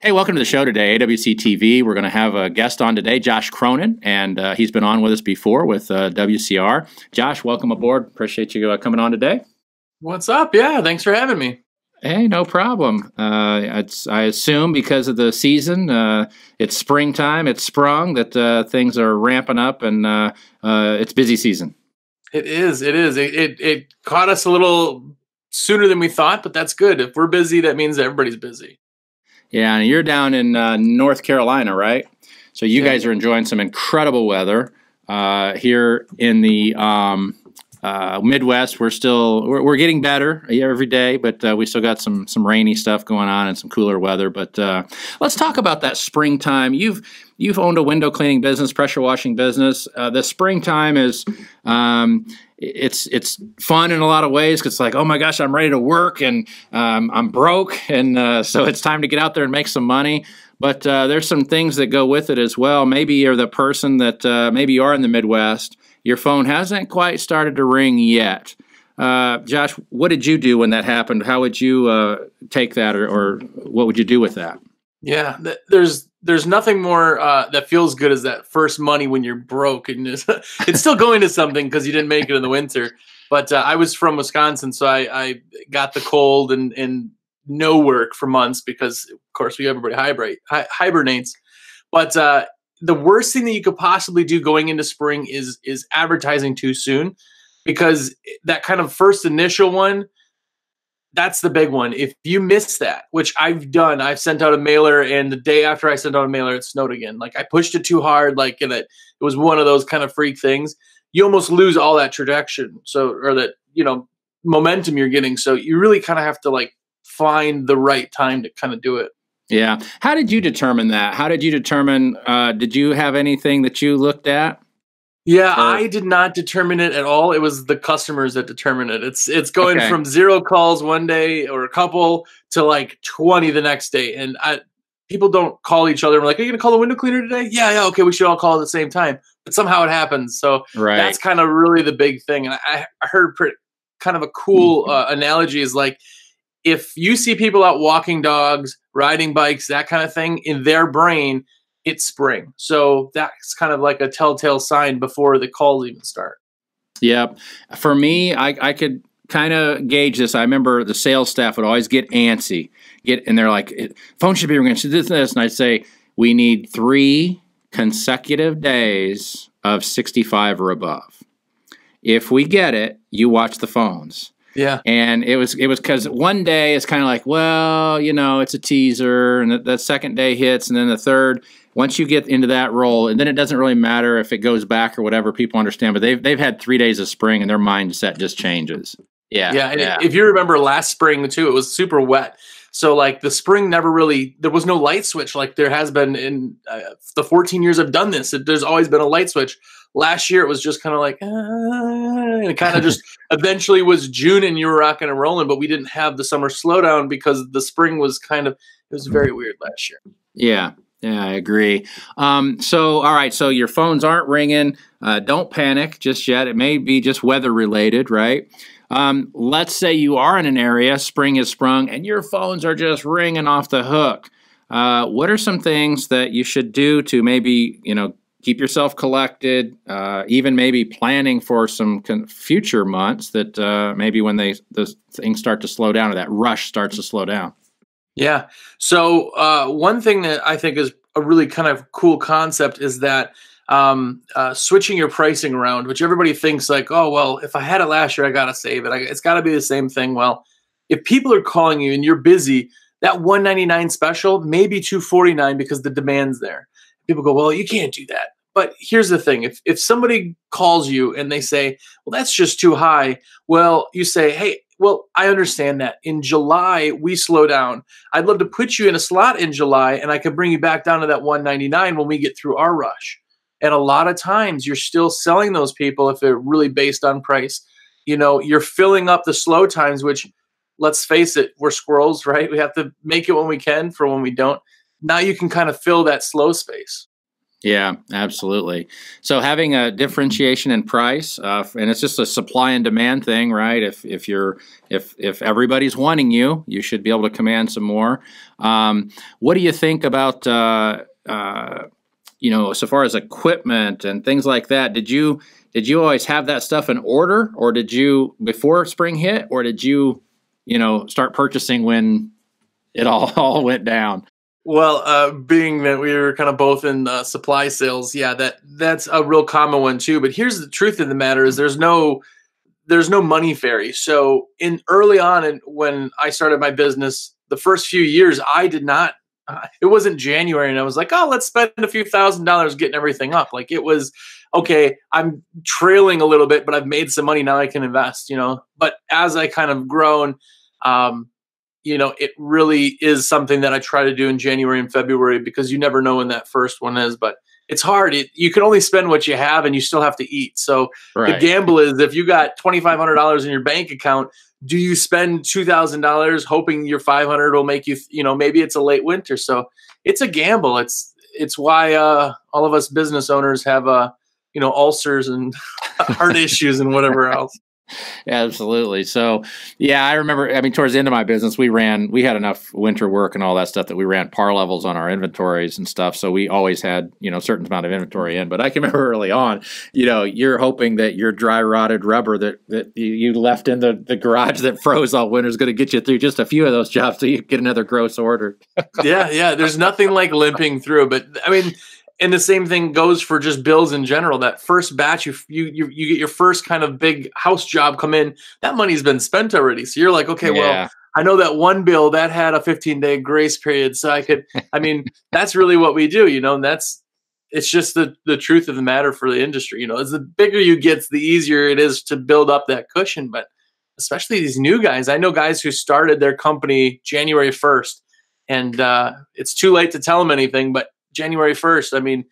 Hey, welcome to the show today, AWC TV. We're going to have a guest on today, Josh Cronin, and he's been on with us before with WCR. Josh, welcome aboard. Appreciate you coming on today. What's up? Yeah, thanks for having me. Hey, no problem. I assume because of the season, it's springtime, it's sprung, that things are ramping up, and it's busy season. It is. It caught us a little sooner than we thought, but that's good. If we're busy, that means everybody's busy. Yeah, and you're down in North Carolina, right? So you guys are enjoying some incredible weather. Here in the Midwest, we're getting better every day, but we still got some rainy stuff going on and some cooler weather. But let's talk about that springtime. You've owned a window cleaning business, pressure washing business. The springtime is it's fun in a lot of ways because it's like, oh my gosh, I'm ready to work and I'm broke, and so it's time to get out there and make some money. But there's some things that go with it as well. Maybe you're the person that maybe you are in the Midwest. Your phone hasn't quite started to ring yet. Josh, what did you do when that happened? How would you take that, or what would you do with that? Yeah, there's nothing more that feels good as that first money when you're broke, and it's still going to something because you didn't make it in the winter. But I was from Wisconsin, so I got the cold and no work for months because, of course, everybody hibernates. But the worst thing that you could possibly do going into spring is advertising too soon, because that kind of first initial one, that's the big one. If you miss that, which I've done, I've sent out a mailer, and the day after I sent out a mailer, it snowed again. Like, I pushed it too hard, like, and it was one of those kind of freak things. You almost lose all that traction, or that, momentum you're getting. So you really kind of have to like find the right time to kind of do it. Yeah. How did you determine that? How did you determine, did you have anything that you looked at? Yeah, I did not determine it at all. It was the customers that determined it. It's going from 0 calls one day or a couple to like 20 the next day. And people don't call each other. We're like, are you going to call the window cleaner today? Yeah, okay, we should all call at the same time. But somehow it happens. So that's kind of really the big thing. And I heard kind of a cool analogy is like, if you see people out walking dogs, riding bikes, that kind of thing, in their brain, it's spring. So that's kind of like a telltale sign before the calls even start. Yep. For me, I could kind of gauge this. I remember the sales staff would always get antsy, and they're like, phone should be ringing, should this, and I'd say, we need 3 consecutive days of 65 or above. If we get it, you watch the phones. Yeah. And it was because one day it's kind of like, well, it's a teaser, and the second day hits, and then the third, once you get into that role, and then it doesn't really matter if it goes back or whatever, people understand, but they've had 3 days of spring and their mindset just changes. Yeah. If you remember last spring too, it was super wet. So like the spring there was no light switch like there has been in the 14 years I've done this. There's always been a light switch. Last year, it was just kind of like, and it kind of just eventually was June and you were rocking and rolling, but we didn't have the summer slowdown because the spring was it was very weird last year. Yeah, I agree. So, all right, so your phones aren't ringing. Don't panic just yet. It may be just weather related, right? Let's say you are in an area, spring has sprung, and your phones are just ringing off the hook. What are some things that you should do to maybe, keep yourself collected, even maybe planning for some future months that maybe when the things start to slow down or that rush starts to slow down? Yeah. So one thing that I think is a really kind of cool concept is that switching your pricing around, which everybody thinks like, oh, well, if I had it last year, I got to save it. It's got to be the same thing. Well, if people are calling you and you're busy, that $199 special may be $249 because the demand's there. People go, well, you can't do that. But here's the thing. If somebody calls you and they say, well, that's just too high. Well, you say, hey, well, I understand that. In July, we slow down. I'd love to put you in a slot in July, and I can bring you back down to that $199 when we get through our rush. And a lot of times you're still selling those people if they're really based on price. You're filling up the slow times, which, let's face it, we're squirrels, right? We have to make it when we can for when we don't. Now you can kind of fill that slow space. Yeah, absolutely. So having a differentiation in price, and it's just a supply and demand thing, right? If everybody's wanting you, you should be able to command some more. What do you think about so far as equipment and things like that? Did you always have that stuff in order, or did you before spring hit, or did you start purchasing when it all went down? Well, being that we were kind of both in supply sales, yeah, that's a real common one too. But here's the truth of the matter: is there's no money fairy. So in early on, and when I started my business, the first few years, I did not. It wasn't January, and I was like, "Oh, let's spend a few $1,000s getting everything up." Like it was okay. I'm trailing a little bit, but I've made some money now. I can invest, But as I kind of grown, um, it really is something that I try to do in January and February because you never know when that first one is. But it's hard. You can only spend what you have, and you still have to eat. So the Right. gamble is if you got $2,500 in your bank account, do you spend $2,000 hoping your 500 will make you? Maybe it's a late winter. So it's a gamble. It's why all of us business owners have ulcers and heart issues and whatever else. Absolutely. So, yeah, I remember, I mean, towards the end of my business, we had enough winter work and all that stuff that we ran par levels on our inventories and stuff. So we always had, a certain amount of inventory in. But I can remember early on, you're hoping that your dry rotted rubber that you left in the garage that froze all winter is going to get you through just a few of those jobs so you get another gross order. Yeah. There's nothing like limping through. But I mean, and the same thing goes for just bills in general. That first batch, you get your first kind of big house job come in, that money's been spent already. So you're like, okay, well, I know that one bill that had a 15-day grace period. So that's really what we do, and it's just the truth of the matter for the industry. As the bigger you get, the easier it is to build up that cushion. But especially these new guys, I know guys who started their company January 1st, and it's too late to tell them anything, but January 1st,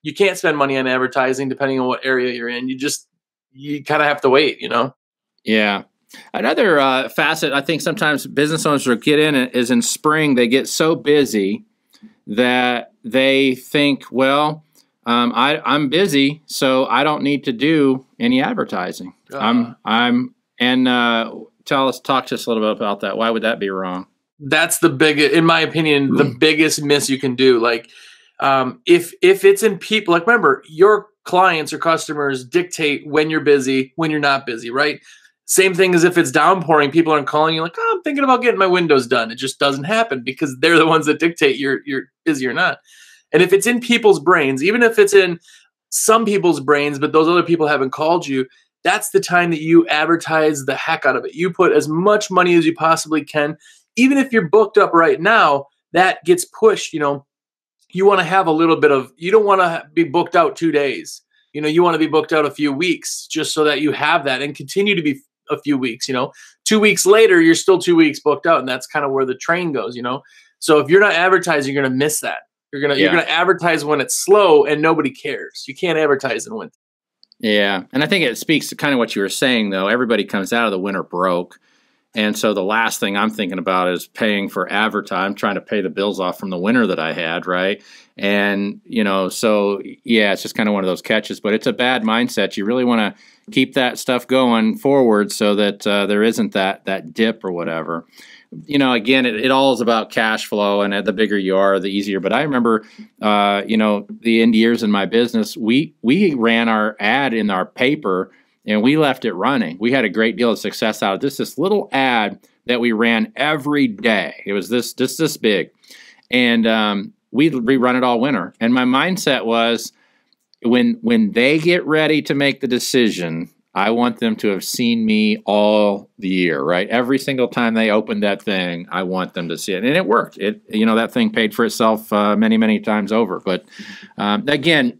you can't spend money on advertising depending on what area you're in. You kind of have to wait, Yeah. Another facet I think sometimes business owners will get in is in spring, they get so busy that they think, well, I'm busy, so I don't need to do any advertising. Talk to us a little bit about that. Why would that be wrong? That's in my opinion, the biggest miss you can do. Like, if it's in people, like remember, your clients or customers dictate when you're busy, when you're not busy, right? Same thing as if it's downpouring, people aren't calling you like, oh, I'm thinking about getting my windows done. It just doesn't happen because they're the ones that dictate you're busy or not. And if it's in people's brains, even if it's in some people's brains, but those other people haven't called you, that's the time that you advertise the heck out of it. You put as much money as you possibly can. Even if you're booked up right now, that gets pushed, you want to have a little bit of, you don't want to be booked out 2 days. You want to be booked out a few weeks just so that you have that and continue to be a few weeks, 2 weeks later, you're still 2 weeks booked out. And that's kind of where the train goes, So if you're not advertising, you're going to miss that. You're going to advertise when it's slow and nobody cares. You can't advertise in winter. Yeah. And I think it speaks to kind of what you were saying, though. Everybody comes out of the winter broke. And so the last thing I'm thinking about is paying for advertising. I'm trying to pay the bills off from the winter that I had, right? And, so, yeah, it's just kind of one of those catches. But it's a bad mindset. You really want to keep that stuff going forward so that there isn't that dip or whatever. Again, it all is about cash flow. And the bigger you are, the easier. But I remember, the end years in my business, we ran our ad in our paper and we left it running. We had a great deal of success out of this little ad that we ran every day. It was this big. And we rerun it all winter. And my mindset was when they get ready to make the decision, I want them to have seen me all the year, right? Every single time they opened that thing, I want them to see it. And it worked. That thing paid for itself many, many times over. But again,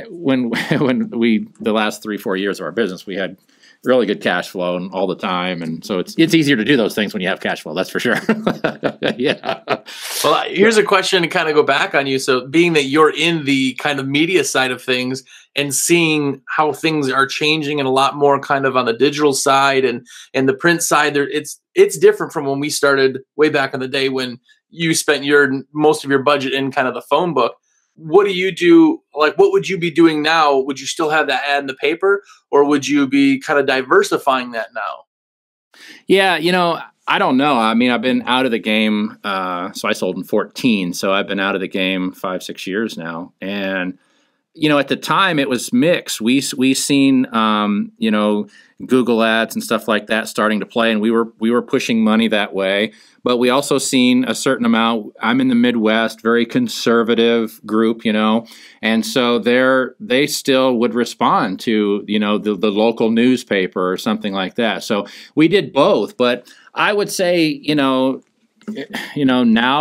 when the last 3-4 years of our business, we had really good cash flow and all the time, and so it's easier to do those things when you have cash flow. That's for sure. Yeah. Well, here's a question to kind of go back on you. So, being that you're in the kind of media side of things and seeing how things are changing and a lot more kind of on the digital side and the print side, it's different from when we started way back in the day when you spent most of your budget in kind of the phone book. what do you do? Like, what would you be doing now? Would you still have that ad in the paper, or would you be kind of diversifying that now? Yeah, I don't know. I mean, I've been out of the game. So I sold in 14. So I've been out of the game 5-6 years now. And, at the time it was mixed. We seen, Google ads and stuff like that starting to play. And we were pushing money that way. But we also seen a certain amount. I'm in the Midwest, very conservative group, and so they still would respond to, the local newspaper or something like that. So we did both, but I would say, now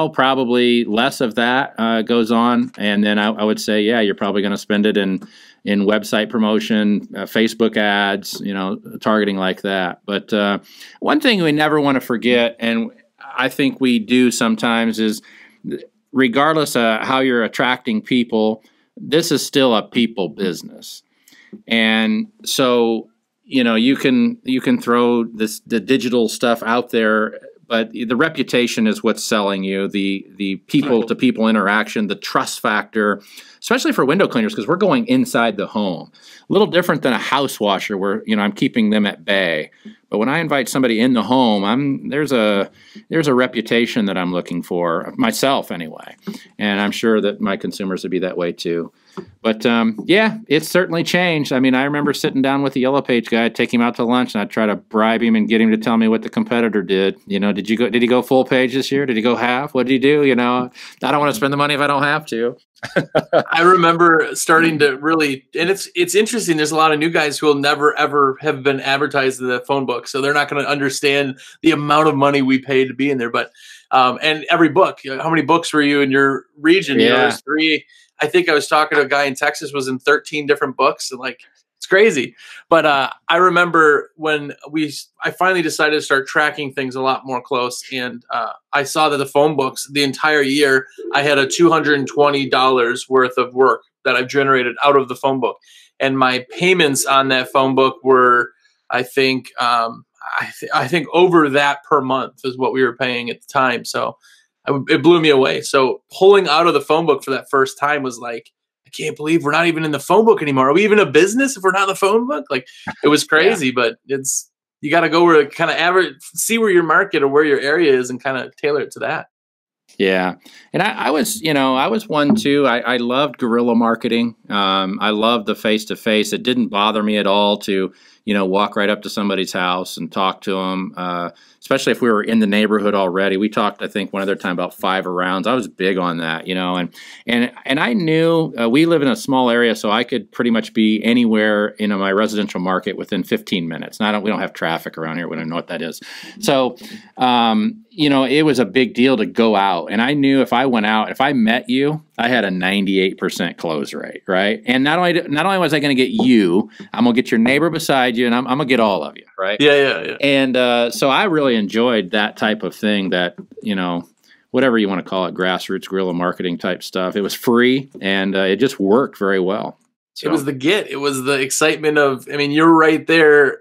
probably less of that goes on. And then I would say, yeah, you're probably going to spend it in website promotion, Facebook ads, targeting like that. But one thing we never want to forget, and I think we do sometimes, is regardless of how you're attracting people, this is still a people business. And so, you can throw the digital stuff out there, but the reputation is what's selling you, the people to people interaction, the trust factor, especially for window cleaners, because we're going inside the home. A little different than a house washer where, I'm keeping them at bay. But when I invite somebody in the home, there's a reputation that I'm looking for, myself anyway. And I'm sure that my consumers would be that way too. But yeah, it's certainly changed. I mean, I remember sitting down with the Yellow Page guy, take him out to lunch, and I'd try to bribe him and get him to tell me what the competitor did. Did he go full page this year? Did he go half? What did he do? I don't want to spend the money if I don't have to. I remember starting to really, and it's interesting. There's a lot of new guys who will never ever have been advertised in the phone book, so they're not going to understand the amount of money we pay to be in there. But and every book, how many books were you in your region? Yeah. There's 3. I think I was talking to a guy in Texas was in 13 different books, and it's crazy. But I remember when I finally decided to start tracking things a lot more close, and I saw that the phone books, the entire year, I had a $220 worth of work that I've generated out of the phone book, and my payments on that phone book were, I think over that per month is what we were paying at the time. So it blew me away. So pulling out of the phone book for that first time was like, I can't believe we're not even in the phone book anymore. Are we even a business if we're not in the phone book? It was crazy, yeah. But you got to go where kind of average, see where your market or where your area is and kind of tailor it to that. Yeah. And I was one too. I loved guerrilla marketing. I loved the face-to-face. It didn't bother me at all to, walk right up to somebody's house and talk to them, especially if we were in the neighborhood already. We talked, I think, one other time about 5 rounds. I was big on that, and I knew we live in a small area, so I could pretty much be anywhere in my residential market within 15 minutes. And we don't have traffic around here. We don't know what that is. So, it was a big deal to go out. And I knew if I went out, if I met you, I had a 98% close rate, right? And not only was I going to get you, I'm going to get your neighbor beside you, and I'm going to get all of you, right? Yeah. And so I really enjoyed that type of thing, that, whatever you want to call it, grassroots guerrilla marketing type stuff. It was free, and it just worked very well. So. It was it was the excitement of, you're right there,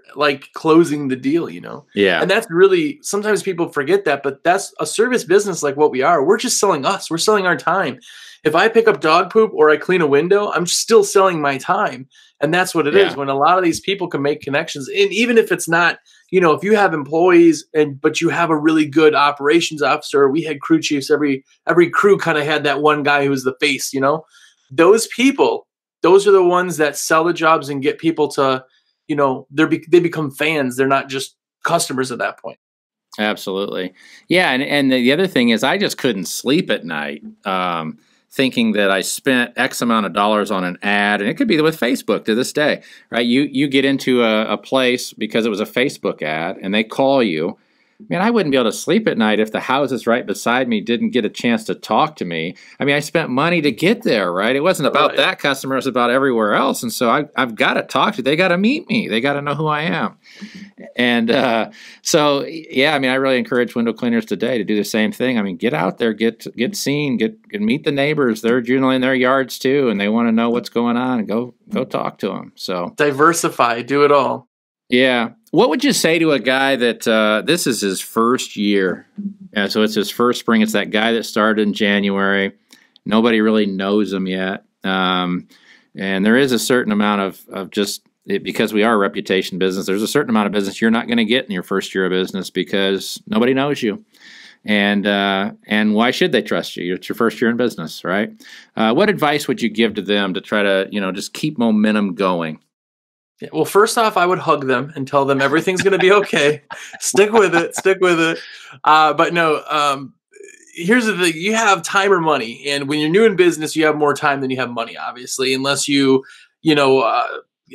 closing the deal, Yeah. And that's really, sometimes people forget that, but that's a service business like what we are. We're just selling us. We're selling our time. If I pick up dog poop or I clean a window, I'm still selling my time. And that's what it is. When a lot of these people can make connections, and even if it's not, if you have employees but you have a really good operations officer, we had crew chiefs, every crew kind of had that one guy who was the face, those people, those are the ones that sell the jobs and get people to, they become fans. They're not just customers at that point. Absolutely. Yeah. And the other thing is, I just couldn't sleep at night thinking that I spent X amount of dollars on an ad. And it could be with Facebook to this day, right? You get into a place because it was a Facebook ad and they call you. Man, I wouldn't be able to sleep at night if the houses right beside me didn't get a chance to talk to me. I spent money to get there, right? It wasn't about that customer. It was about everywhere else. And so I've got to talk to, they got to meet me. They got to know who I am. And so, yeah, I really encourage window cleaners today to do the same thing. Get out there, get seen, get meet the neighbors. They're generally in their yards too, and they want to know what's going on, and go talk to them. So diversify, do it all. Yeah. What would you say to a guy that this is his first year? So it's his first spring. It's that guy that started in January. Nobody really knows them yet. And there is a certain amount of just because we are a reputation business, there's a certain amount of business you're not going to get in your first year of business because nobody knows you. And why should they trust you? It's your first year in business, right? What advice would you give to them to try to, just keep momentum going? Yeah, well, first off, I would hug them and tell them everything's going to be okay. Stick with it. Stick with it. But no, here's the thing. You have time or money. And when you're new in business, you have more time than you have money, obviously, unless you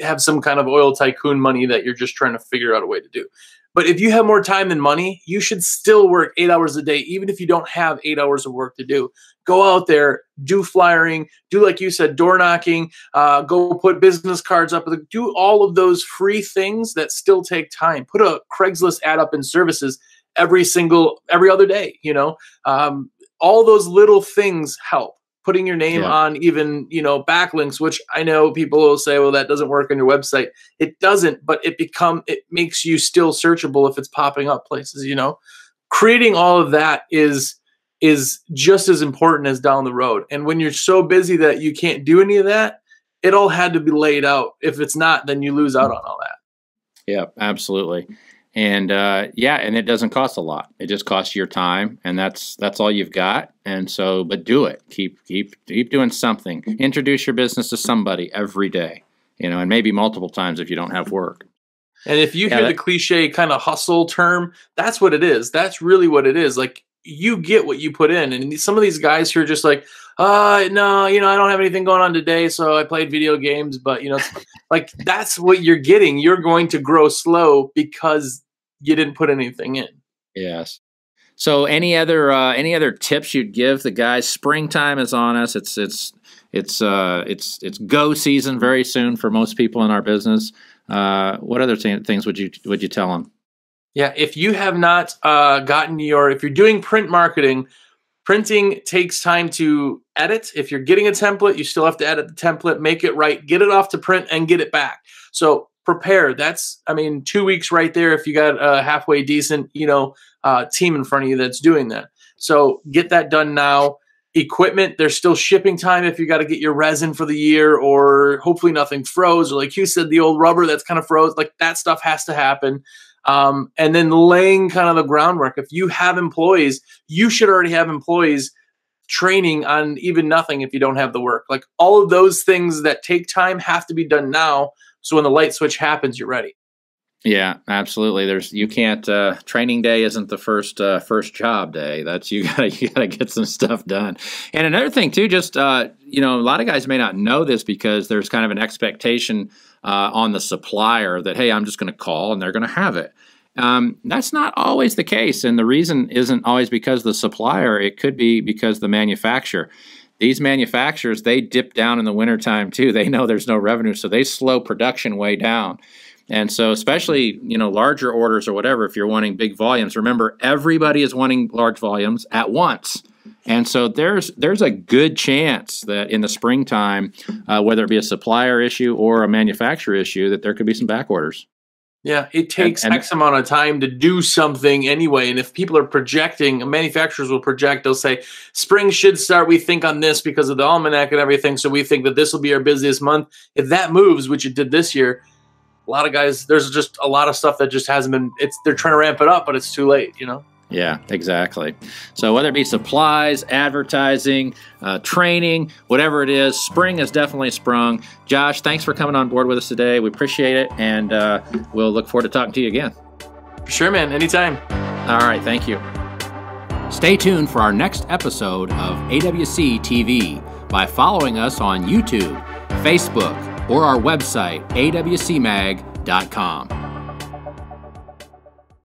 have some kind of oil tycoon money that you're just trying to figure out a way to do. But if you have more time than money, you should still work 8 hours a day, even if you don't have 8 hours of work to do. Go out there, do flyering, do, like you said, door knocking, go put business cards up, do all of those free things that still take time. Put a Craigslist ad up in services every other day, all those little things help. Putting your name on even, backlinks, which I know people will say, well, that doesn't work on your website. It doesn't, but it makes you still searchable if it's popping up places, Creating all of that is just as important as down the road. And when you're so busy that you can't do any of that, it all had to be laid out. If it's not, then you lose out on all that. Yeah, absolutely. And and it doesn't cost a lot. It just costs your time, and that's all you've got. And so, but do it. Keep doing something. Introduce your business to somebody every day, and maybe multiple times if you don't have work. And if you hear the cliche kind of hustle term, that's what it is. That's really what it is. Like, you get what you put in. And some of these guys who are just like, no, I don't have anything going on today, so I played video games. But, like, that's what you're getting. You're going to grow slow because you didn't put anything in. Yes. So any other tips you'd give the guys? Springtime is on us. It's go season very soon for most people in our business. What other things would you tell them? Yeah, if you have not if you're doing print marketing, printing takes time to edit. If you're getting a template, you still have to edit the template, make it right, get it off to print, and get it back. So prepare. That's, 2 weeks right there if you got a halfway decent, team in front of you that's doing that. So get that done now. Equipment, there's still shipping time if you got to get your resin for the year, or hopefully nothing froze, or like you said, the old rubber that's kind of froze. Like, that stuff has to happen. And then laying kind of the groundwork. If you have employees, you should already have employees training on even nothing if you don't have the work. Like, all of those things that take time have to be done now. So when the light switch happens, you're ready. Yeah, absolutely. You can't, training day isn't the first job day. That's, you gotta get some stuff done. And another thing too, just, a lot of guys may not know this because there's kind of an expectation, on the supplier that, hey, I'm just going to call and they're going to have it. That's not always the case. And the reason isn't always because the supplier. It could be because the manufacturer. These manufacturers, they dip down in the wintertime too. They know there's no revenue, so they slow production way down. And so especially, larger orders or whatever, if you're wanting big volumes, remember, everybody is wanting large volumes at once. And so there's a good chance that in the springtime, whether it be a supplier issue or a manufacturer issue, that there could be some back orders. Yeah, it takes X amount of time to do something anyway. And if people are projecting, manufacturers will project, they'll say, spring should start, we think, on this because of the almanac and everything. So we think that this will be our busiest month. If that moves, which it did this year, a lot of guys, there's just a lot of stuff that just hasn't been, they're trying to ramp it up, but it's too late, Yeah, exactly. So whether it be supplies, advertising, training, whatever it is, spring is definitely sprung. Josh, thanks for coming on board with us today. We appreciate it, and we'll look forward to talking to you again. For sure, man. Anytime. All right, thank you. Stay tuned for our next episode of AWC TV by following us on YouTube, Facebook, or our website, awcmag.com.